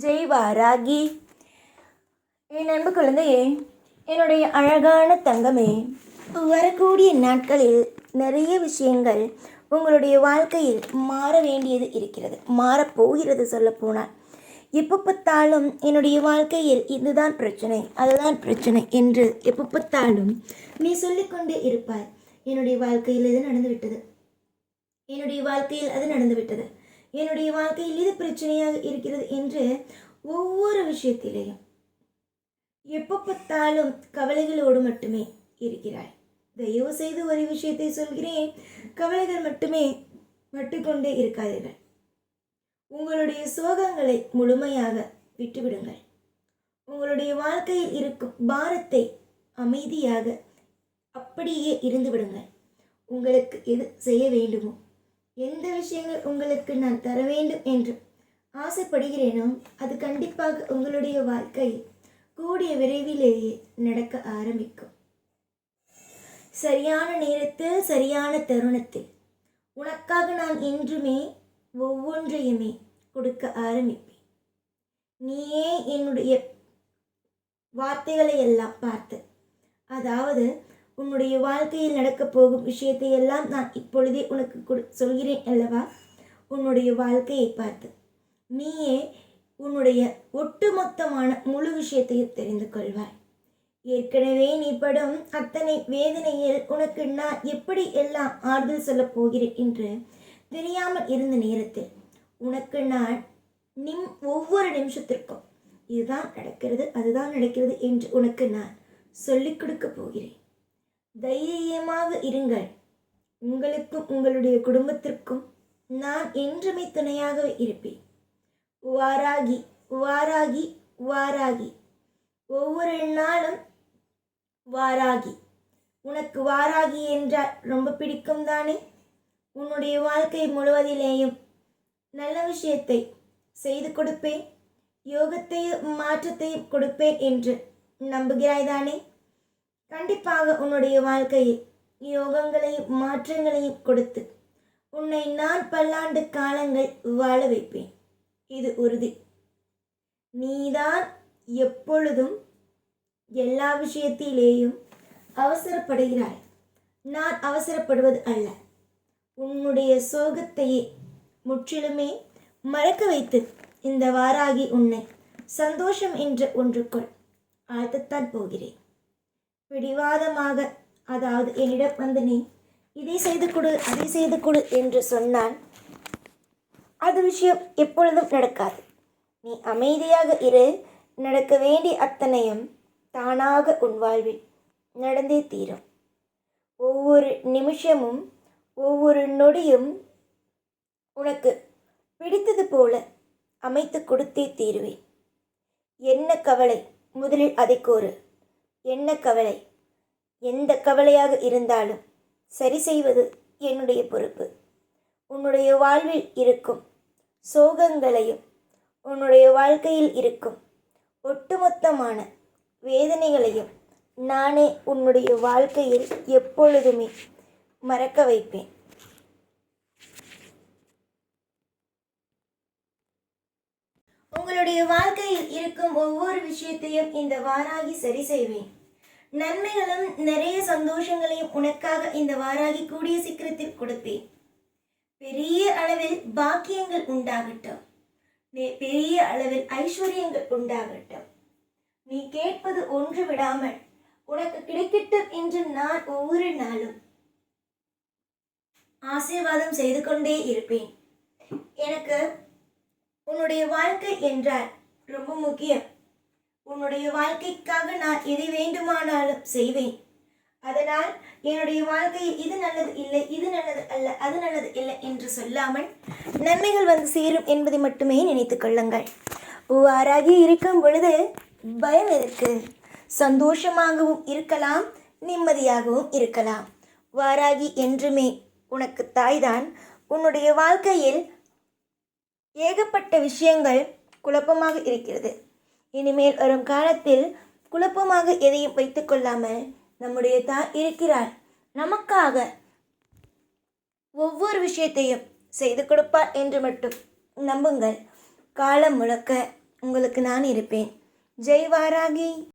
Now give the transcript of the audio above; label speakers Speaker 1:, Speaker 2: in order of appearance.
Speaker 1: ஜெய் வாராகி. என் அன்பு குழந்தையே, என்னுடைய அழகான தங்கமே, வரக்கூடிய நாட்களில் நிறைய விஷயங்கள் உங்களுடைய வாழ்க்கையில் மாற வேண்டியது இருக்கிறது, மாறப்போகிறது. சொல்லப்போனால் எப்போ பார்த்தாலும் என்னுடைய வாழ்க்கையில் இதுதான் பிரச்சனை, அதுதான் பிரச்சனை என்று எப்போ பார்த்தாலும் நீ சொல்லிக்கொண்டே இருப்பாய். என்னுடைய வாழ்க்கையில் இது நடந்துவிட்டது, என்னுடைய வாழ்க்கையில் அது நடந்துவிட்டது, என்னுடைய வாழ்க்கையில் இது பிரச்சனையாக இருக்கிறது என்று ஒவ்வொரு விஷயத்திலேயும் எப்போ பார்த்தாலும் கவலைகளோடு மட்டுமே இருக்கிறாய். தயவு செய்து ஒரு விஷயத்தை சொல்கிறேன், கவலைகள் மட்டுமே மட்டுக்கொண்டே இருக்காதீர்கள். உங்களுடைய சோகங்களை முழுமையாக விட்டுவிடுங்கள். உங்களுடைய வாழ்க்கையில் இருக்கும் பாரத்தை அமைதியாக அப்படியே இருந்து விடுங்கள். உங்களுக்கு எது செய்ய வேண்டுமோ, எந்த விஷயங்கள் உங்களுக்கு நான் தர வேண்டும் என்று ஆசைப்படுகிறேனோ அது கண்டிப்பாக உங்களுடைய வாழ்க்கையில் கூடிய விரைவிலேயே நடக்க ஆரம்பிக்கும். சரியான நேரத்தில், சரியான தருணத்தில் உனக்காக நான் என்றுமே ஒவ்வொன்றையுமே கொடுக்க ஆரம்பிப்பேன். நீயே என்னுடைய வார்த்தைகளை எல்லாம் பார்த்து, அதாவது உன்னுடைய வாழ்க்கையில் நடக்கப் போகும் விஷயத்தை எல்லாம் நான் இப்பொழுதே உனக்கு சொல்கிறேன் அல்லவா. உன்னுடைய வாழ்க்கையை பார்த்து நீயே உன்னுடைய ஒட்டுமொத்தமான முழு விஷயத்தையும் தெரிந்து கொள்வாய். ஏற்கனவே நீ படும் அத்தனை வேதனையில் உனக்கு நான் எப்படி எல்லாம் ஆறுதல் சொல்லப் போகிறேன் என்று தெரியாமல் இருந்த நேரத்தில் உனக்கு நான் ஒவ்வொரு நிமிஷத்திற்கும் இதுதான் நடக்கிறது, அதுதான் நடக்கிறது என்று உனக்கு நான் சொல்லிக் கொடுக்க போகிறேன். தைரியமாக இருங்கள். உங்களுக்கும் உங்களுடைய குடும்பத்திற்கும் நான் என்றுமே துணையாக இருப்பேன். வாராகி வாராகி வாராகி, ஒவ்வொரு நாளும் வாராகி. உனக்கு வாராகி என்றால் ரொம்ப பிடிக்கும் தானே? உன்னுடைய வாழ்க்கை முழுவதிலேயும் நல்ல விஷயத்தை செய்து கொடுப்பேன், யோகத்தையும் மாற்றத்தையும் கொடுப்பேன் என்று நம்புகிறாய் தானே? கண்டிப்பாக உன்னுடைய வாழ்க்கையில் யோகங்களையும் மாற்றங்களையும் கொடுத்து உன்னை நான் பல்லாண்டு காலங்கள் வாழ வைப்பேன். இது உறுதி. நீதான் எப்பொழுதும் எல்லா விஷயத்திலேயும் அவசரப்படுகிறாய். நான் அவசரப்படுவது அல்ல. உன்னுடைய சோகத்தையே முற்றிலுமே மறக்க வைத்து இந்த வாராகி உன்னை சந்தோஷம் என்ற ஒன்றுக்குள் ஆழ்த்தத்தான் போகிறேன். பிடிவாதமாக, அதாவது என்னிடம் வந்து நீ இதை செய்து கொடு, அதை செய்து கொடு என்று சொன்னால் அது விஷயம் எப்பொழுதும் நடக்காது. நீ அமைதியாக இரு. நடக்க வேண்டிய அத்தனையும் தானாக உன் வாழ்வில் நடந்தே தீரும். ஒவ்வொரு நிமிஷமும் ஒவ்வொரு நொடியும் உனக்கு பிடித்தது போல அமைத்து கொடுத்தே தீருவேன். என்ன கவலை, முதலில் அதை கூறு. என்ன கவலை? எந்த கவலையாக இருந்தாலும் சரி செய்வது என்னுடைய பொறுப்பு. உன்னுடைய வாழ்வில் இருக்கும் சோகங்களையும் உன்னுடைய வாழ்க்கையில் இருக்கும் ஒட்டுமொத்தமான வேதனைகளையும் நானே உன்னுடைய வாழ்க்கையில் எப்பொழுதுமே மறக்க வைப்பேன். உங்களுடைய வாழ்க்கையில் இருக்கும் ஒவ்வொரு விஷயத்தையும் இந்த வாராகி சரி செய்வேன். நன்மைகளும் நிறைய சந்தோஷங்களையும் உனக்காக இந்த வாராகி கூடிய சீக்கிரத்தில் கொடுப்பேன். பெரிய அளவில் பாக்கியங்கள் உண்டாகட்டும், பெரிய அளவில் ஐஸ்வர்யங்கள் உண்டாகட்டும். நீ கேட்பது ஒன்று விடாமல் உனக்கு கிடைக்கட்டும் என்று நான் ஒவ்வொரு நாளும் ஆசீர்வாதம் செய்து கொண்டே இருப்பேன். எனக்கு உன்னுடைய வாழ்க்கை என்றால் ரொம்ப முக்கியம். உன்னுடைய வாழ்க்கைக்காக நான் எதை வேண்டுமானாலும் செய்வேன். அதனால் என்னுடைய வாழ்க்கையில் இது நல்லது இல்லை, இது நல்லது அல்ல, அது நல்லது இல்லை என்று சொல்லாமல் நன்மைகள் வந்து சேரும் என்பதை மட்டுமே நினைத்து கொள்ளுங்கள். வாராகி இருக்கும் பொழுது பயம் எதற்கு? சந்தோஷமாகவும் இருக்கலாம், நிம்மதியாகவும் இருக்கலாம். வாராகி என்றுமே உனக்கு தாய்தான். உன்னுடைய வாழ்க்கையில் ஏகப்பட்ட விஷயங்கள் குழப்பமாக இருக்கிறது. இனிமேல் வரும் காலத்தில் குழப்பமாக எதையும் வைத்து கொள்ளாமல் நம்முடைய தாய் இருக்கிறாள். நமக்காக ஒவ்வொரு விஷயத்தையும் செய்து கொடுப்பார் என்று மட்டும் நம்புங்கள். காலம் முழுக்க உங்களுக்கு நான் இருப்பேன். ஜெய் வாராகி.